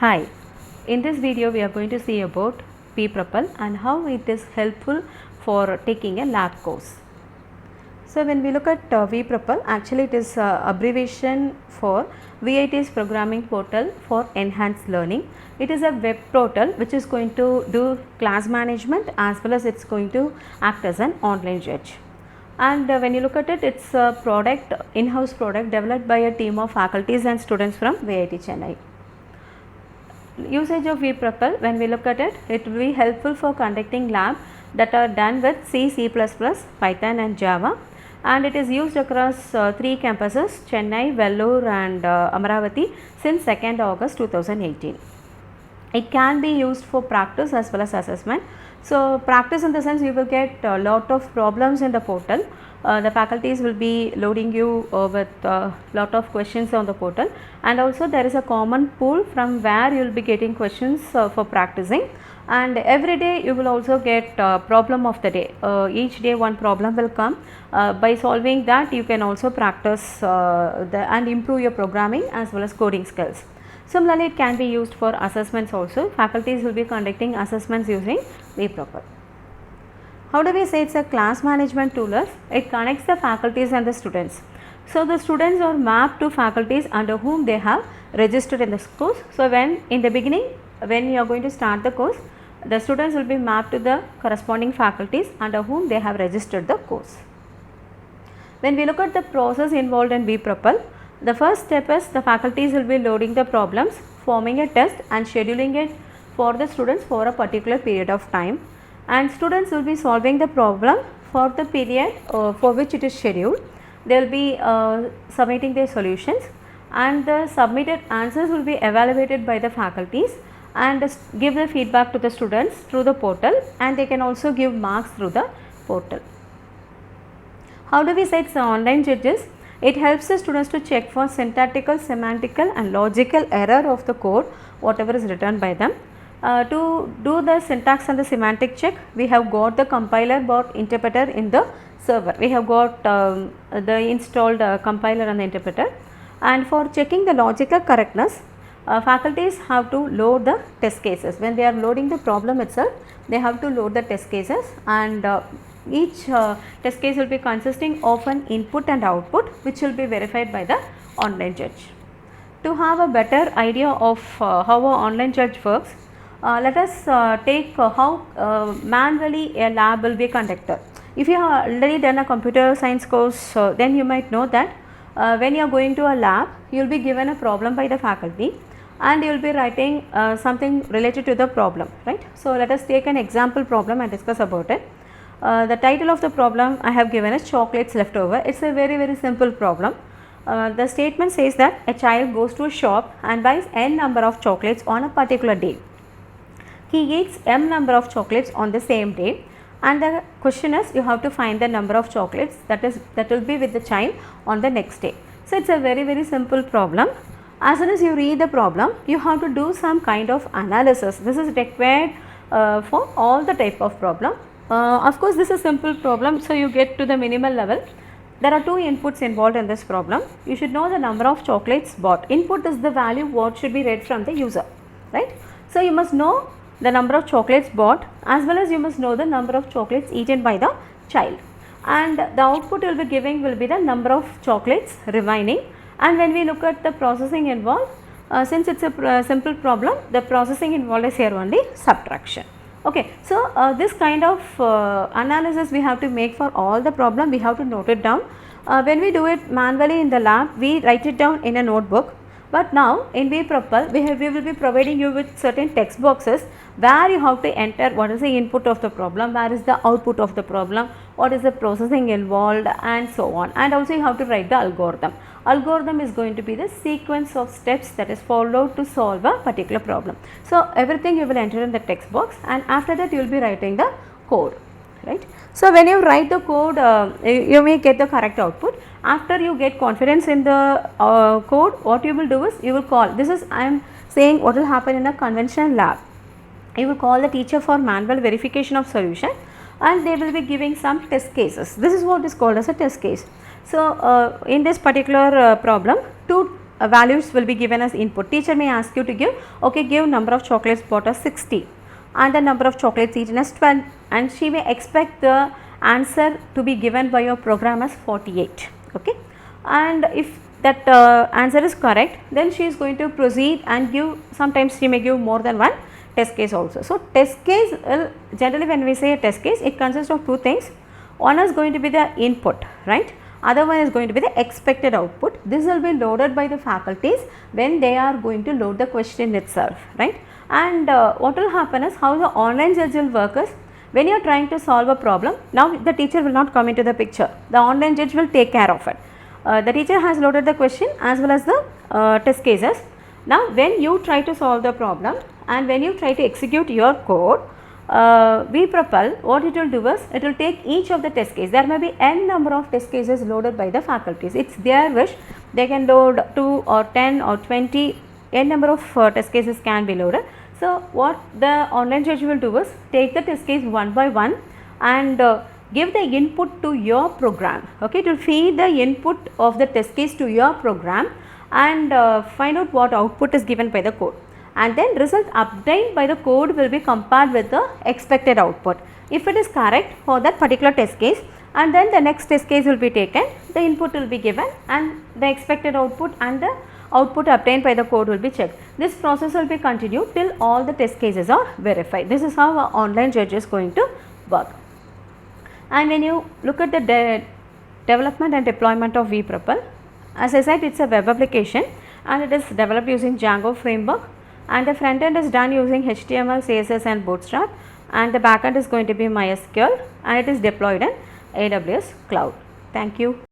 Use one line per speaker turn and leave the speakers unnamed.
Hi, in this video we are going to see about vPrepal and how it is helpful for taking a lab course. So when we look at vPrepal, actually it is abbreviation for VIT's programming portal for enhanced learning. It is a web portal which is going to do class management as well as it's going to act as an online judge. And when you look at it, it's a product, in-house product developed by a team of faculties and students from VIT Chennai. Usage of vPrepal, when we look at it, it will be helpful for conducting lab that are done with C, C++, Python and Java, and it is used across 3 campuses, Chennai, Vellore and Amaravati since 2nd August 2018. It can be used for practice as well as assessment. So, practice in the sense you will get a lot of problems in the portal. The faculties will be loading you with lot of questions on the portal, and also there is a common pool from where you will be getting questions for practicing, and every day you will also get problem of the day. Each day one problem will come. By solving that you can also practice and improve your programming as well as coding skills. Similarly, it can be used for assessments also. Faculties will be conducting assessments using vPrepal. How do we say it's a class management tool? It connects the faculties and the students. So, the students are mapped to faculties under whom they have registered in this course. So, when in the beginning, when you are going to start the course, the students will be mapped to the corresponding faculties under whom they have registered the course. When we look at the process involved in vPrepal, the first step is the faculties will be loading the problems, forming a test and scheduling it for the students for a particular period of time, and students will be solving the problem for the period for which it is scheduled. They will be submitting their solutions, and the submitted answers will be evaluated by the faculties and give the feedback to the students through the portal, and they can also give marks through the portal. How do we say it's online judges? It helps the students to check for syntactical, semantical and logical error of the code whatever is written by them. To do the syntax and the semantic check, we have got the compiler bot interpreter in the server. We have got the installed compiler and the interpreter, and for checking the logical correctness, faculties have to load the test cases. When they are loading the problem itself, they have to load the test cases, and each test case will be consisting of an input and output which will be verified by the online judge. To have a better idea of how an online judge works, let us take how manually a lab will be conducted. If you have already done a computer science course, then you might know that when you are going to a lab, you will be given a problem by the faculty and you will be writing something related to the problem, right. So, let us take an example problem and discuss about it. The title of the problem I have given is chocolates leftover. It is a very simple problem. The statement says that a child goes to a shop and buys n number of chocolates on a particular day. He eats m number of chocolates on the same day, and the question is you have to find the number of chocolates that will be with the child on the next day. So, it is a very simple problem. As soon as you read the problem, you have to do some kind of analysis. This is required for all the type of problem. Of course, this is a simple problem, so you get to the minimal level. There are 2 inputs involved in this problem. You should know the number of chocolates bought. Input is the value what should be read from the user, right. So, you must know the number of chocolates bought as well as you must know the number of chocolates eaten by the child, and the output you will be giving will be the number of chocolates remaining. And when we look at the processing involved, since it is a simple problem, the processing involved is here only subtraction. Okay, so this kind of analysis we have to make for all the problem. We have to note it down. When we do it manually in the lab, we write it down in a notebook. But now in vPrepal, we will be providing you with certain text boxes where you have to enter what is the input of the problem, where is the output of the problem, what is the processing involved, and so on. And also you have to write the algorithm. Algorithm is going to be the sequence of steps that is followed to solve a particular problem. So, everything you will enter in the text box, and after that you will be writing the code, right. So, when you write the code, you may get the correct output. After you get confidence in the code, what you will do is you will call, this is I am saying what will happen in a conventional lab. You will call the teacher for manual verification of solution, and they will be giving some test cases. This is what is called as a test case. So, in this particular problem, 2 values will be given as input. Teacher may ask you to give, okay, give number of chocolates bought as 60 and the number of chocolates eaten as 12, and she may expect the answer to be given by your program as 48. Okay, and if that answer is correct, then she is going to proceed and give, sometimes she may give more than one test case also. So, test case generally when we say a test case, it consists of two things. One is going to be the input, right? Other one is going to be the expected output. This will be loaded by the faculties when they are going to load the question itself, right? And what will happen is, how the online judge will work is, when you are trying to solve a problem, now the teacher will not come into the picture, the online judge will take care of it. The teacher has loaded the question as well as the test cases. Now when you try to solve the problem and when you try to execute your code, vPropel, what it will do is, it will take each of the test case. There may be n number of test cases loaded by the faculties. It's their wish, they can load 2 or 10 or 20, n number of test cases can be loaded. So what the online judge will do is, take the test case one by one and give the input to your program. Okay, it will feed the input of the test case to your program and find out what output is given by the code, and then result obtained by the code will be compared with the expected output. If it is correct for that particular test case, and then the next test case will be taken, the input will be given and the expected output and the output obtained by the code will be checked. This process will be continued till all the test cases are verified. This is how our online judge is going to work. And when you look at the development and deployment of vPropel, as I said, it's a web application and it is developed using Django framework, and the front end is done using HTML, CSS and Bootstrap, and the back end is going to be MySQL, and it is deployed in AWS cloud. Thank you.